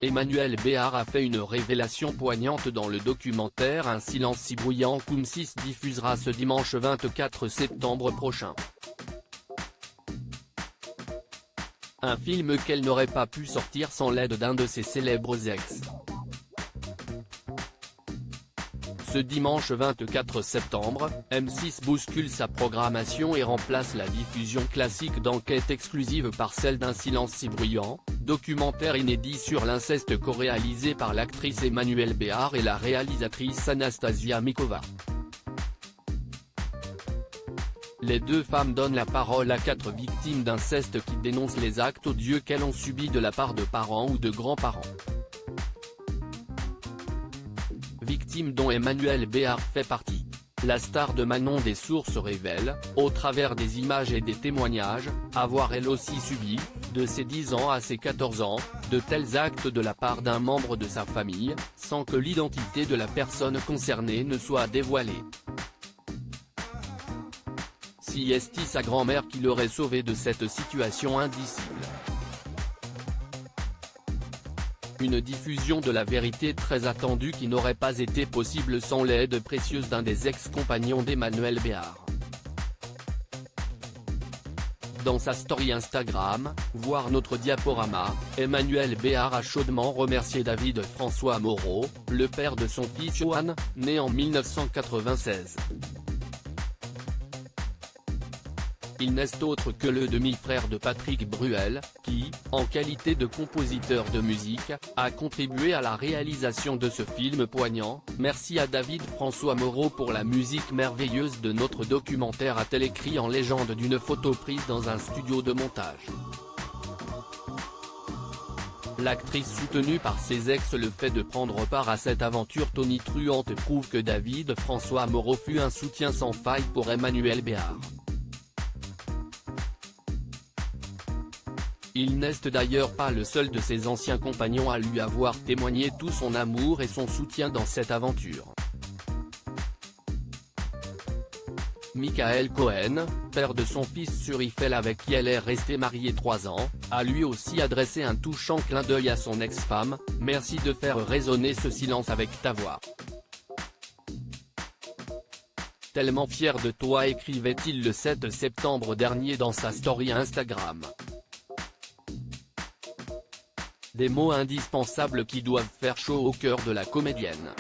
Emmanuelle Béard a fait une révélation poignante dans le documentaire Un silence si bruyant qu'M6 diffusera ce dimanche 24 septembre prochain. Un film qu'elle n'aurait pas pu sortir sans l'aide d'un de ses célèbres ex. Ce dimanche 24 septembre, M6 bouscule sa programmation et remplace la diffusion classique d'enquête exclusive par celle d'Un silence si bruyant, documentaire inédit sur l'inceste co-réalisé par l'actrice Emmanuelle Béard et la réalisatrice Anastasia Mikova. Les deux femmes donnent la parole à 4 victimes d'inceste qui dénoncent les actes odieux qu'elles ont subis de la part de parents ou de grands-parents. Victimes dont Emmanuelle Béard fait partie. La star de Manon des Sources révèle, au travers des images et des témoignages, avoir elle aussi subi, de ses 10 ans à ses 14 ans, de tels actes de la part d'un membre de sa famille, sans que l'identité de la personne concernée ne soit dévoilée. Si est sa grand-mère qui l'aurait sauvée de cette situation indicible. Une diffusion de la vérité très attendue qui n'aurait pas été possible sans l'aide précieuse d'un des ex-compagnons d'Emmanuelle Béard. Dans sa story Instagram, voir notre diaporama, Emmanuelle Béard a chaudement remercié David François Moreau, le père de son fils Johan, né en 1996. Il n'est autre que le demi-frère de Patrick Bruel, qui, en qualité de compositeur de musique, a contribué à la réalisation de ce film poignant. Merci à David François Moreau pour la musique merveilleuse de notre documentaire, a-t-elle écrit en légende d'une photo prise dans un studio de montage. L'actrice soutenue par ses ex. Le fait de prendre part à cette aventure tonitruante prouve que David François Moreau fut un soutien sans faille pour Emmanuelle Béard. Il n'est d'ailleurs pas le seul de ses anciens compagnons à lui avoir témoigné tout son amour et son soutien dans cette aventure. Michael Cohen, père de son fils Surifel avec qui elle est restée mariée 3 ans, a lui aussi adressé un touchant clin d'œil à son ex-femme. Merci de faire résonner ce silence avec ta voix. Tellement fier de toi, écrivait-il le 7 septembre dernier dans sa story Instagram. Des mots indispensables qui doivent faire chaud au cœur de la comédienne.